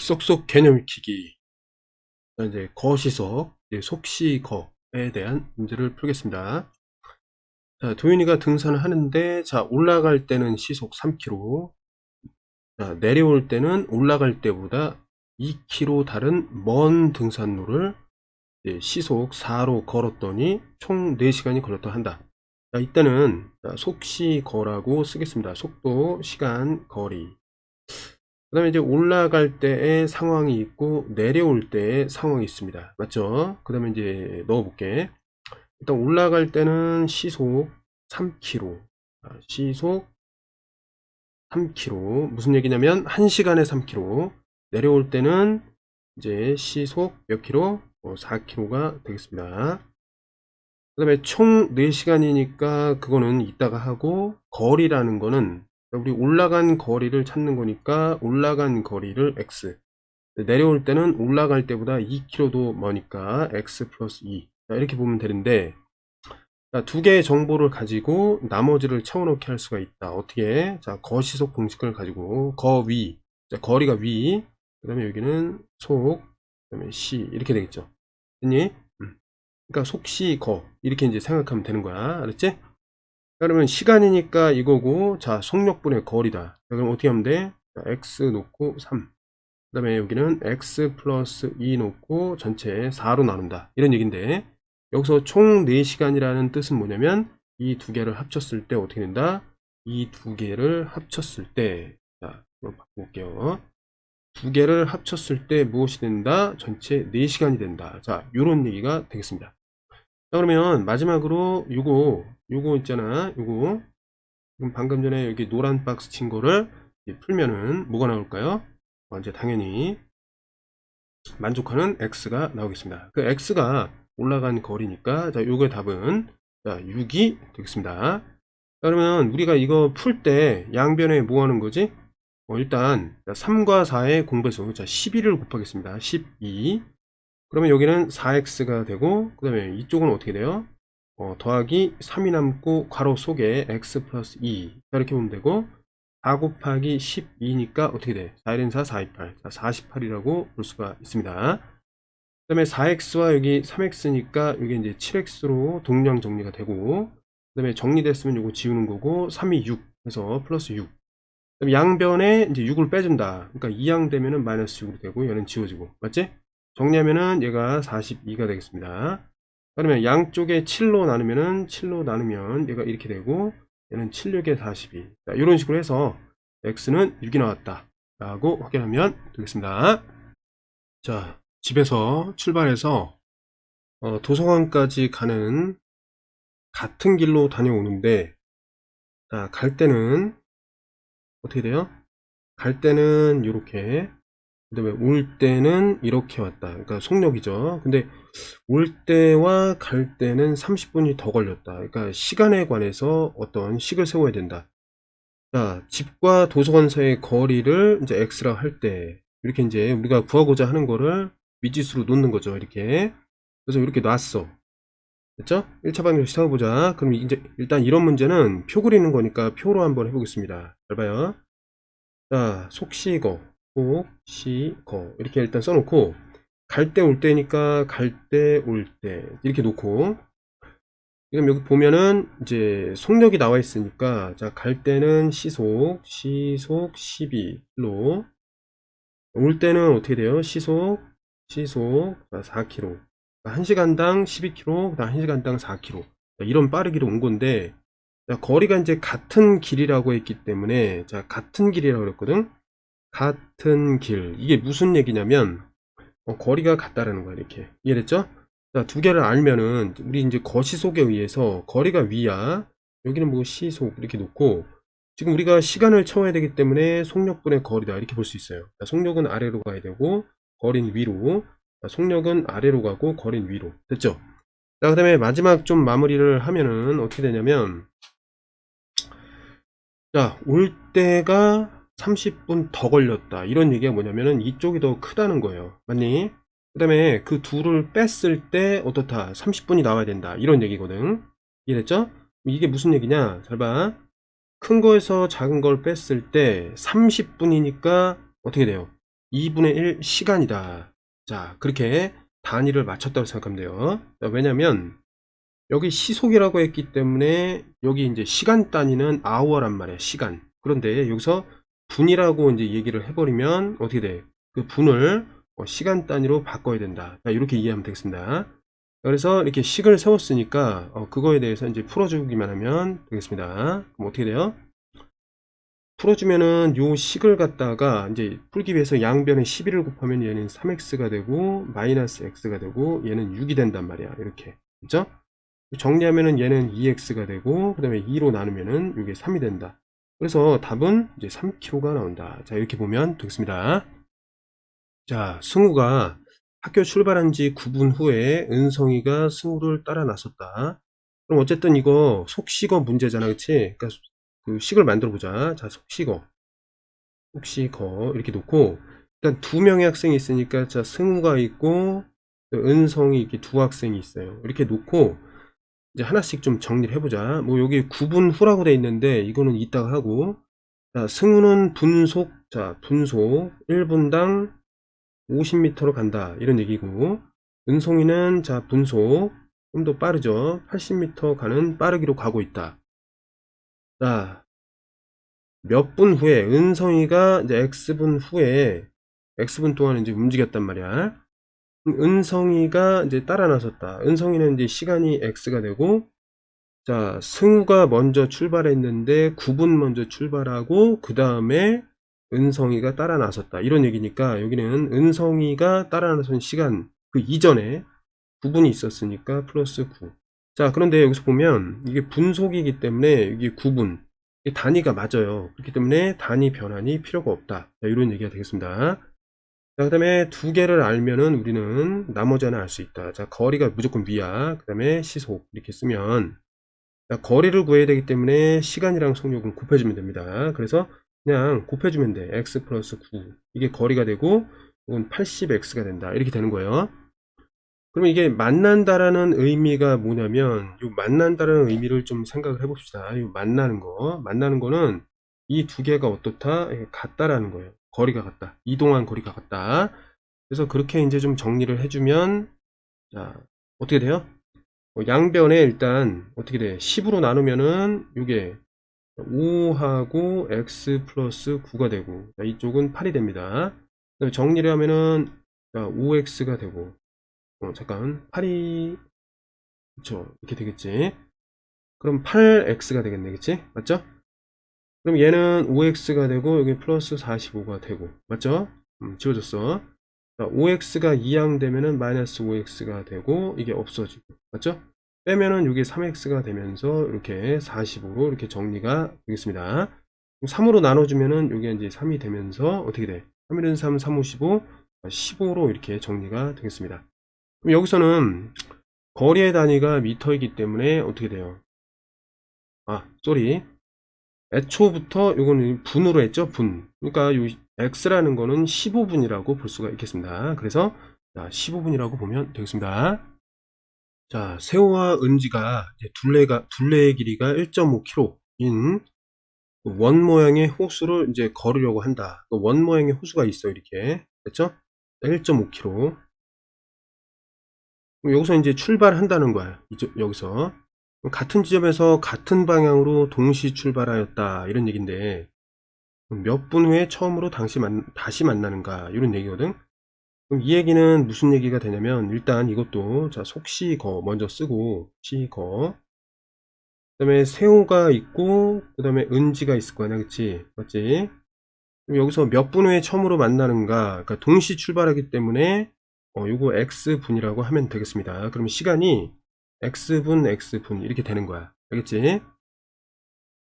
쏙쏙 개념 익히기. 이제 거시석, 이제 속시거에 대한 문제를 풀겠습니다. 자, 도윤이가 등산을 하는데, 자, 올라갈 때는 시속 3km, 자, 내려올 때는 올라갈 때보다 2km 다른 먼 등산로를 이제 시속 4로 걸었더니 총 4시간이 걸렸다 한다. 자, 이때는 속시거라고 쓰겠습니다. 속도, 시간, 거리. 그 다음에 이제 올라갈 때의 상황이 있고 내려올 때의 상황이 있습니다. 맞죠? 그 다음에 이제 넣어볼게. 일단 올라갈 때는 시속 3km. 시속 3km. 무슨 얘기냐면 1시간에 3km. 내려올 때는 이제 시속 몇 킬로? 4km가 되겠습니다. 그 다음에 총 4시간이니까 그거는 이따가 하고, 거리라는 거는 우리 올라간 거리를 찾는 거니까 올라간 거리를 x, 내려올 때는 올라갈 때보다 2km도 머니까 x 플러스 2, 이렇게 보면 되는데, 두 개의 정보를 가지고 나머지를 채워넣기 할 수가 있다. 어떻게? 자, 거시속 공식을 가지고 거위, 자, 거리가 위, 그 다음에 여기는 속, 그 다음에 시, 이렇게 되겠죠. 됐니? 그러니까 속시 거 이렇게 이제 생각하면 되는 거야. 알았지? 그러면 시간이니까 이거고, 자, 속력분의 거리다. 그럼 어떻게 하면 돼? 자, x 놓고 3. 그 다음에 여기는 x 플러스 2 놓고 전체 4로 나눈다. 이런 얘기인데, 여기서 총 4시간이라는 뜻은 뭐냐면, 이 두 개를 합쳤을 때 어떻게 된다? 이 두 개를 합쳤을 때, 자, 한번 바꿔볼게요. 두 개를 합쳤을 때 무엇이 된다? 전체 4시간이 된다. 자, 요런 얘기가 되겠습니다. 자, 그러면 마지막으로 요거 있잖아. 요거 지금 방금 전에 여기 노란 박스 친 거를 풀면은 뭐가 나올까요? 이제 당연히 만족하는 x가 나오겠습니다. 그 x가 올라간 거리니까, 자, 요거의 답은 자 6이 되겠습니다. 자, 그러면 우리가 이거 풀 때 양변에 뭐 하는 거지? 일단 3과 4의 공배수, 자 12를 곱하겠습니다. 12. 그러면 여기는 4x가 되고, 그 다음에 이쪽은 어떻게 돼요? 더하기 3이 남고 괄호 속에 x 플러스 2, 이렇게 보면 되고, 4 곱하기 12니까 어떻게 돼? 4, 1은 4, 4, 2, 8. 자, 48이라고 볼 수가 있습니다. 그 다음에 4x와 여기 3x니까 여기 이제 7x로 동량 정리가 되고, 그 다음에 정리됐으면 요거 지우는 거고, 3이 6 해서 플러스 6. 그다음에 양변에 이제 6을 빼준다. 그러니까 2양 되면은 마이너스 6으로 되고, 얘는 지워지고. 맞지? 정리하면은 얘가 42가 되겠습니다. 그러면 양쪽에 7로 나누면은 7로 나누면 얘가 이렇게 되고, 얘는 7, 6에 42. 자, 이런 식으로 해서 x는 6이 나왔다 라고 확인하면 되겠습니다. 자, 집에서 출발해서 도서관까지 가는 같은 길로 다녀오는데, 자, 갈 때는 어떻게 돼요? 갈 때는 이렇게, 그 다음에 올 때는 이렇게 왔다. 그러니까 속력이죠. 근데 올 때와 갈 때는 30분이 더 걸렸다. 그러니까 시간에 관해서 어떤 식을 세워야 된다. 자, 집과 도서관 사이의 거리를 이제 x라 할 때, 이렇게 이제 우리가 구하고자 하는 거를 미지수로 놓는 거죠. 이렇게. 그래서 이렇게 놨어. 됐죠? 1차 방정식 세워보자. 그럼 이제 일단 이런 문제는 표 그리는 거니까 표로 한번 해보겠습니다. 잘 봐요. 자, 속시거, 속시거 이렇게 일단 써놓고, 갈 때 올 때니까 갈 때 올 때 이렇게 놓고, 지금 여기 보면은 이제 속력이 나와 있으니까, 자, 갈 때는 시속 12km, 올 때는 어떻게 돼요? 시속 4km, 1시간당 12km, 그다음 1시간당 4km, 이런 빠르기로 온 건데, 자, 거리가 이제 같은 길이라고 했기 때문에, 자, 같은 길이라고 그랬거든. 같은 길, 이게 무슨 얘기냐면 거리가 같다라는 거야. 이렇게 이해됐죠? 자, 두 개를 알면은 우리 이제 거시속에 의해서 거리가 위야, 여기는 뭐 시속 이렇게 놓고, 지금 우리가 시간을 채워야 되기 때문에 속력분의 거리다 이렇게 볼 수 있어요. 자, 속력은 아래로 가야 되고 거리는 위로. 자, 속력은 아래로 가고 거리는 위로. 됐죠? 자, 그 다음에 마지막 좀 마무리를 하면은 어떻게 되냐면, 자, 올 때가 30분 더 걸렸다. 이런 얘기가 뭐냐면은 이쪽이 더 크다는 거예요. 맞니? 그 다음에 그 둘을 뺐을 때 어떻다? 30분이 나와야 된다. 이런 얘기거든. 이해됐죠? 이게 무슨 얘기냐? 잘 봐. 큰 거에서 작은 걸 뺐을 때 30분이니까 어떻게 돼요? 2분의 1 시간이다. 자, 그렇게 단위를 맞췄다고 생각하면 돼요. 자, 왜냐면 여기 시속이라고 했기 때문에 여기 이제 시간 단위는 hour란 말이야. 시간. 그런데 여기서 분이라고 이제 얘기를 해버리면 어떻게 돼? 그 분을 시간 단위로 바꿔야 된다. 자, 이렇게 이해하면 되겠습니다. 그래서 이렇게 식을 세웠으니까 그거에 대해서 이제 풀어주기만 하면 되겠습니다. 그럼 어떻게 돼요? 풀어주면은 요 식을 갖다가 이제 풀기 위해서 양변에 11을 곱하면 얘는 3x가 되고 마이너스 x가 되고 얘는 6이 된단 말이야. 이렇게. 그죠? 정리하면은 얘는 2x가 되고 그 다음에 2로 나누면은 이게 3이 된다. 그래서 답은 이제 3kg가 나온다. 자, 이렇게 보면 되겠습니다. 자, 승우가 학교 출발한 지 9분 후에 은성이가 승우를 따라 나섰다. 그럼 어쨌든 이거 속식어 문제잖아. 그치? 그러니까 그 식을 만들어 보자. 자, 속식어 이렇게 놓고 일단 두 명의 학생이 있으니까 자, 승우가 있고 은성이 이렇게 두 학생이 있어요. 이렇게 놓고 이제 하나씩 좀 정리를 해보자. 뭐 여기 9분 후라고 돼 있는데 이거는 이따가 하고, 자, 승우는 분속, 자, 분속 1분당 50m로 간다 이런 얘기고, 은송이는 자, 분속 좀 더 빠르죠. 80m 가는 빠르기로 가고 있다. 자, 몇 분 후에 은성이가 이제 x분 후에 x분 동안 이제 움직였단 말이야. 은성이가 이제 따라 나섰다. 은성이는 이제 시간이 x가 되고, 자, 승우가 먼저 출발했는데 9분 먼저 출발하고 그 다음에 은성이가 따라 나섰다. 이런 얘기니까 여기는 은성이가 따라 나선 시간 그 이전에 9분이 있었으니까 플러스 9. 자, 그런데 여기서 보면 이게 분속이기 때문에 이게 9분. 이게 단위가 맞아요. 그렇기 때문에 단위 변환이 필요가 없다. 자, 이런 얘기가 되겠습니다. 자, 그 다음에 두 개를 알면은 우리는 나머지 하나 알 수 있다. 자, 거리가 무조건 위야. 그 다음에 시속 이렇게 쓰면 자, 거리를 구해야 되기 때문에 시간이랑 속력을 곱해주면 됩니다. 그래서 그냥 곱해주면 돼. x 플러스 9 이게 거리가 되고 이건 80x가 된다. 이렇게 되는 거예요. 그럼 이게 만난다라는 의미가 뭐냐면 이 만난다라는 의미를 좀 생각을 해봅시다. 이 만나는 거는 이 두 개가 어떻다? 같다라는 거예요. 거리가 같다. 이동한 거리가 같다. 그래서 그렇게 이제 좀 정리를 해주면 자, 어떻게 돼요? 양변에 일단 어떻게 돼? 10으로 나누면은 이게 5하고 x 플러스 9가 되고 자, 이쪽은 8이 됩니다. 정리를 하면은 자, 5x가 되고 잠깐 8이 그쵸 이렇게 되겠지. 그럼 8x가 되겠네. 그치? 맞죠? 그럼 얘는 5x가 되고 여기 플러스 45가 되고 맞죠? 지워졌어. 자, 5x가 2항 되면은 마이너스 5x가 되고 이게 없어지고 맞죠? 빼면은 이게 3x가 되면서 이렇게 45로 이렇게 정리가 되겠습니다. 3으로 나눠주면은 이게 이제 3이 되면서 어떻게 돼? 3 1은 3, 3, 5, 15, 15로 이렇게 정리가 되겠습니다. 그럼 여기서는 거리의 단위가 미터이기 때문에 어떻게 돼요? 쏘리. 애초부터 이거는 분으로 했죠, 분. 그러니까 이 x라는 거는 15분이라고 볼 수가 있겠습니다. 그래서 15분이라고 보면 되겠습니다. 자, 세호와 은지가 이제 둘레의 길이가 1.5km인 원 모양의 호수를 이제 걸으려고 한다. 원 모양의 호수가 있어 이렇게 됐죠? 1.5km. 여기서 이제 출발한다는 거야. 여기서 같은 지점에서 같은 방향으로 동시 출발하였다 이런 얘기인데 몇 분 후에 처음으로 다시 만나는가 이런 얘기거든. 그럼 이 얘기는 무슨 얘기가 되냐면 일단 이것도 자 속시거 먼저 쓰고 시거 그 다음에 세호가 있고 그 다음에 은지가 있을 거 아니야. 그치 맞지? 그럼 여기서 몇 분 후에 처음으로 만나는가 그러니까 동시 출발하기 때문에 요거 x분이라고 하면 되겠습니다. 그러면 시간이 x분 이렇게 되는 거야. 알겠지?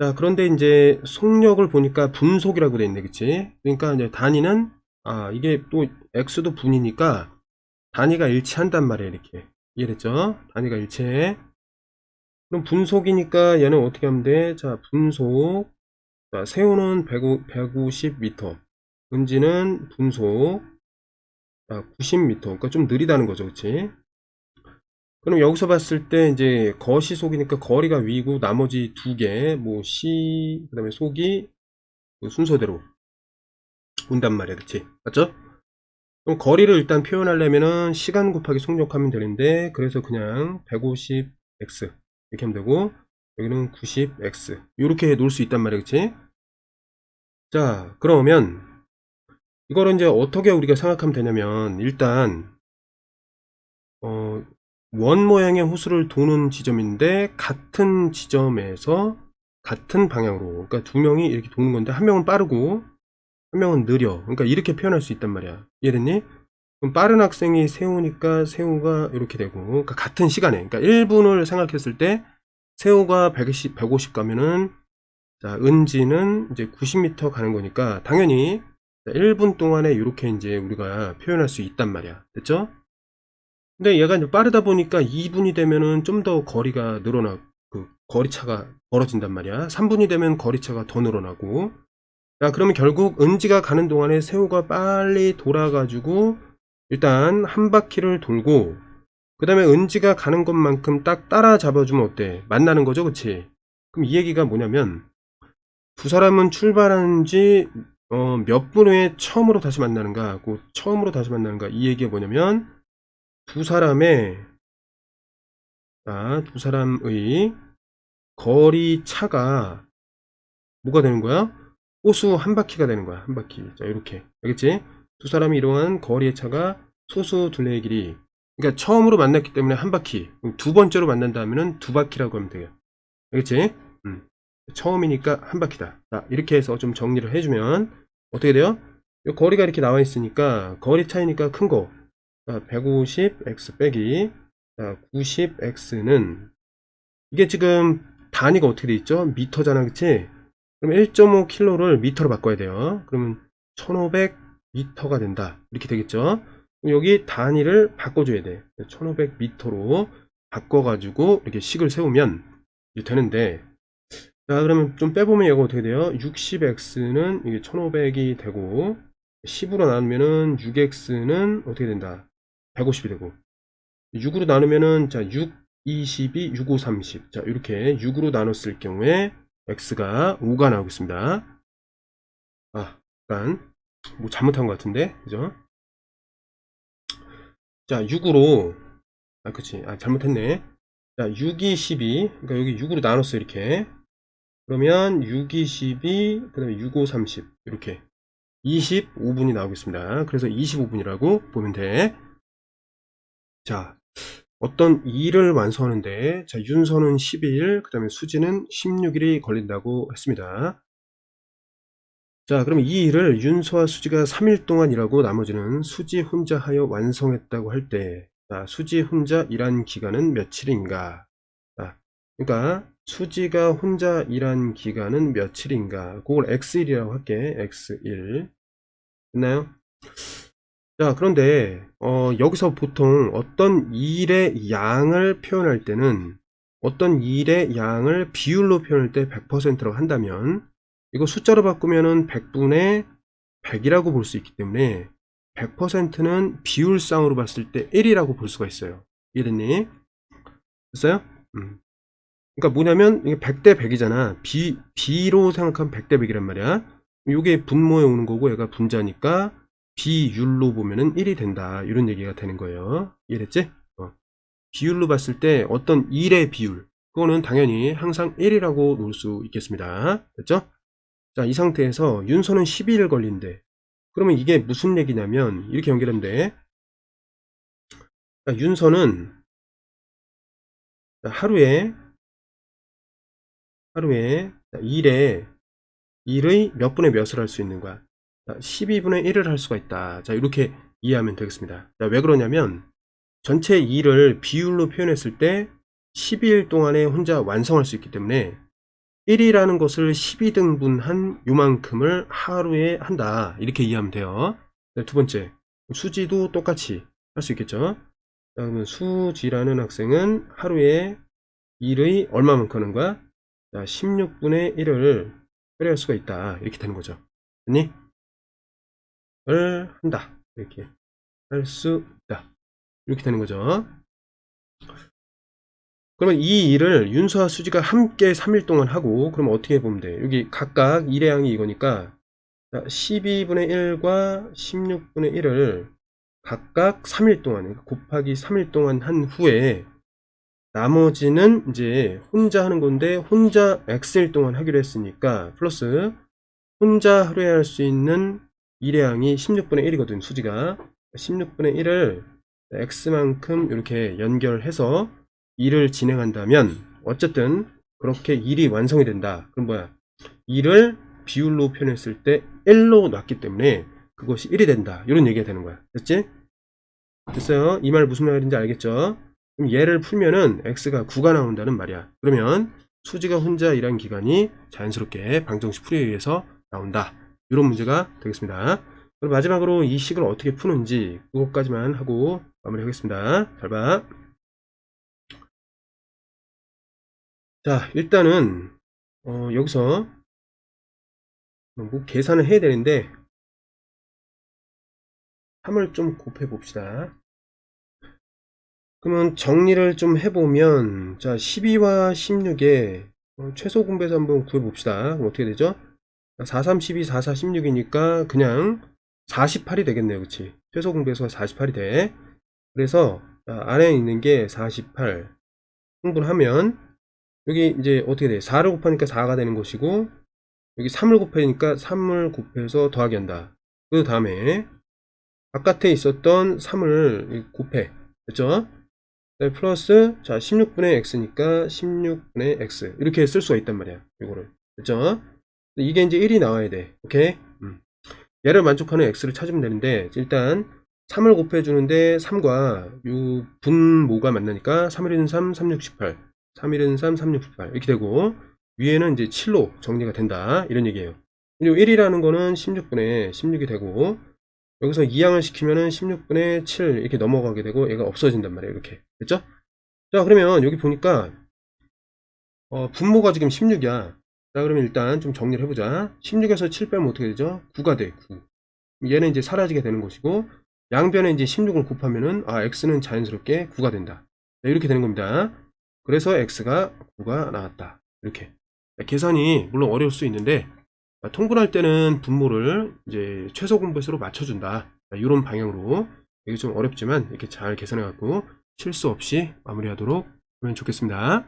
자, 그런데 이제 속력을 보니까 분속이라고 돼 있네. 그치? 그러니까 이제 단위는 이게 또 x도 분이니까 단위가 일치한단 말이에요. 이렇게 이해됐죠? 단위가 일치해. 그럼 분속이니까 얘는 어떻게 하면 돼? 자, 분속. 자, 세우는 150m. 은지는 분속 90m. 그러니까 좀 느리다는 거죠. 그치? 그럼 여기서 봤을 때 이제 거시속이니까 거리가 위고 나머지 두 개, 뭐 시, 그 다음에 속이 그 순서대로 온단 말이야. 그치? 맞죠? 그럼 거리를 일단 표현하려면은 시간 곱하기 속력하면 되는데, 그래서 그냥 150x 이렇게 하면 되고, 여기는 90x 이렇게 놓을 수 있단 말이야, 그치? 자, 그러면 이거를 이제 어떻게 우리가 생각하면 되냐면, 일단 원 모양의 호수를 도는 지점인데 같은 지점에서 같은 방향으로, 그러니까 두 명이 이렇게 도는 건데 한 명은 빠르고 한 명은 느려. 그러니까 이렇게 표현할 수 있단 말이야. 이해됐니? 그럼 빠른 학생이 세우니까 세우가 이렇게 되고, 그러니까 같은 시간에, 그러니까 1분을 생각했을 때 세우가 150 가면은, 자, 은지는 이제 90m 가는 거니까 당연히 1분 동안에 이렇게 이제 우리가 표현할 수 있단 말이야. 됐죠? 근데 얘가 이제 빠르다 보니까 2분이 되면은 좀 더 거리가 늘어나, 그 거리차가 벌어진단 말이야. 3분이 되면 거리차가 더 늘어나고. 자, 그러면 결국 은지가 가는 동안에 세호가 빨리 돌아가지고 일단 한 바퀴를 돌고, 그 다음에 은지가 가는 것만큼 딱 따라 잡아주면 어때? 만나는 거죠, 그치? 그럼 이 얘기가 뭐냐면, 두 사람은 출발한 지 몇 분 후에 처음으로 다시 만나는가, 그 처음으로 다시 만나는가, 이 얘기가 뭐냐면, 두 사람의, 두 사람의 거리 차가 뭐가 되는 거야? 호수 한 바퀴가 되는 거야, 한 바퀴. 자, 이렇게. 알겠지? 두 사람이 이루어한 거리의 차가 소수 둘레의 길이. 그러니까 처음으로 만났기 때문에 한 바퀴. 두 번째로 만난다면은 두 바퀴라고 하면 돼요. 알겠지? 처음이니까 한 바퀴다. 자, 이렇게 해서 좀 정리를 해주면 어떻게 돼요? 이 거리가 이렇게 나와 있으니까 거리 차이니까 큰 거. 자, 150x 빼기, 자, 90x는 이게 지금 단위가 어떻게 돼 있죠? 미터잖아, 그치? 그럼 1.5kg를 미터로 바꿔야 돼요. 그러면 1500m가 된다. 이렇게 되겠죠? 여기 단위를 바꿔줘야 돼. 1500m로 바꿔가지고 이렇게 식을 세우면 되는데, 자, 그러면 좀 빼보면 이거 어떻게 돼요? 60x는 이게 1500이 되고, 10으로 나누면은 6x는 어떻게 된다? 150이 되고, 6으로 나누면은, 자, 6, 22, 6, 5, 30. 자, 이렇게 6으로 나눴을 경우에 x가 5가 나오겠습니다. 약간 뭐 잘못한 것 같은데, 그죠? 자, 6으로, 그치, 잘못했네. 자, 6이 12, 그러니까 여기 6으로 나눴어, 이렇게. 그러면 6이 12, 그 다음에 6, 5, 30 이렇게 25분이 나오겠습니다. 그래서 25분이라고 보면 돼. 자, 어떤 일을 완수하는데, 자, 윤서는 12일, 그 다음에 수지는 16일이 걸린다고 했습니다. 자, 그럼 이 일을 윤서와 수지가 3일 동안 일하고 나머지는 수지 혼자 하여 완성했다고 할 때, 자, 수지 혼자 일한 기간은 며칠인가? 자, 그러니까 수지가 혼자 일한 기간은 며칠인가? 그걸 x1이라고 할게. x1. 됐나요? 자, 그런데 여기서 보통 어떤 일의 양을 표현할 때는, 어떤 일의 양을 비율로 표현할 때 100%라고 한다면, 이거 숫자로 바꾸면은 100분의 100이라고 볼 수 있기 때문에 100%는 비율상으로 봤을 때 1이라고 볼 수가 있어요. 이해됐니? 됐어요? 그러니까 뭐냐면 이게 100대 100이잖아. B로 생각하면 100대 100이란 말이야. 이게 분모에 오는 거고 얘가 분자니까 비율로 보면은 1이 된다. 이런 얘기가 되는 거예요. 이해됐지? 비율로 봤을 때 어떤 일의 비율, 그거는 당연히 항상 1이라고 놓을 수 있겠습니다. 됐죠? 자, 이 상태에서 윤서는 12일 걸린대. 그러면 이게 무슨 얘기냐면 이렇게 연결하면 돼. 자, 윤서는 하루에 일의 몇 분의 몇을 할 수 있는 거야? 12분의 1을 할 수가 있다. 자, 이렇게 이해하면 되겠습니다. 자, 왜 그러냐면 전체 일을 비율로 표현했을 때 12일 동안에 혼자 완성할 수 있기 때문에 1이라는 것을 12등분한 요만큼을 하루에 한다. 이렇게 이해하면 돼요. 네, 두 번째, 수지도 똑같이 할 수 있겠죠. 자, 그러면 수지라는 학생은 하루에 일의 얼마만큼 하는 거야? 자, 16분의 1을 처리할 수가 있다. 이렇게 되는 거죠. 됐니? 을 한다. 이렇게 할 수 있다. 이렇게 되는 거죠. 그러면 이 일을 윤서와 수지가 함께 3일 동안 하고, 그러면 어떻게 보면 돼? 여기 각각 일의 양이 이거니까 12분의 1과 16분의 1을 각각 3일 동안, 곱하기 3일 동안 한 후에 나머지는 이제 혼자 하는 건데 혼자 X일 동안 하기로 했으니까 플러스 혼자 하루에 할 수 있는 일의 양이 16분의 1이거든. 수지가 16분의 1을 X만큼 이렇게 연결해서 일을 진행한다면 어쨌든 그렇게 일이 완성이 된다. 그럼 뭐야? 일을 비율로 표현했을 때 1로 놨기 때문에 그것이 1이 된다. 이런 얘기가 되는 거야. 됐지? 됐어요? 이 말 무슨 말인지 알겠죠? 그럼 얘를 풀면은 x가 9가 나온다는 말이야. 그러면 수지가 혼자 일한 기간이 자연스럽게 방정식 풀이에 의해서 나온다. 이런 문제가 되겠습니다. 그럼 마지막으로 이 식을 어떻게 푸는지 그것까지만 하고 마무리하겠습니다. 잘 봐. 자, 일단은 여기서 뭐 계산을 해야 되는데 3을 좀 곱해 봅시다. 그러면 정리를 좀 해보면 자 12와 16에 최소 분배해서 한번 구해봅시다. 그럼 어떻게 되죠? 4, 3, 12, 4, 4, 16이니까 그냥 48이 되겠네요. 그치? 최소 분배수가 48이 돼. 그래서 안에 있는 게 48 흥분하면 여기 이제 어떻게 돼? 4를 곱하니까 4가 되는 것이고 여기 3을 곱하니까 3을 곱해서 더하기 한다. 그 다음에 바깥에 있었던 3을 곱해. 됐죠? 플러스 자 16분의 x니까 16분의 x 이렇게 쓸 수가 있단 말이야. 이거를 됐죠? 이게 이제 1이 나와야 돼. 오케이? 얘를 만족하는 x를 찾으면 되는데 일단 3을 곱해 주는데 3과 요 분모가 만나니까 3, 1은 3, 3, 6, 18 3, 1은 3, 3, 6, 18 이렇게 되고 위에는 이제 7로 정리가 된다 이런 얘기예요. 요 1이라는 거는 16분의 16이 되고 여기서 2양을 시키면은 16분의 7 이렇게 넘어가게 되고 얘가 없어진단 말이에요. 이렇게 됐죠? 자 그러면 여기 보니까 분모가 지금 16이야. 자 그러면 일단 좀 정리를 해보자. 16에서 7 빼면 어떻게 되죠? 9가 돼. 9. 얘는 이제 사라지게 되는 것이고 양변에 이제 16을 곱하면은 x는 자연스럽게 9가 된다. 자, 이렇게 되는 겁니다. 그래서 x가 9가 나왔다. 이렇게 계산이 물론 어려울 수 있는데 통분할 때는 분모를 이제 최소 공배수로 맞춰준다. 이런 방향으로 이게 좀 어렵지만 이렇게 잘 계산해 갖고 실수 없이 마무리하도록 하면 좋겠습니다.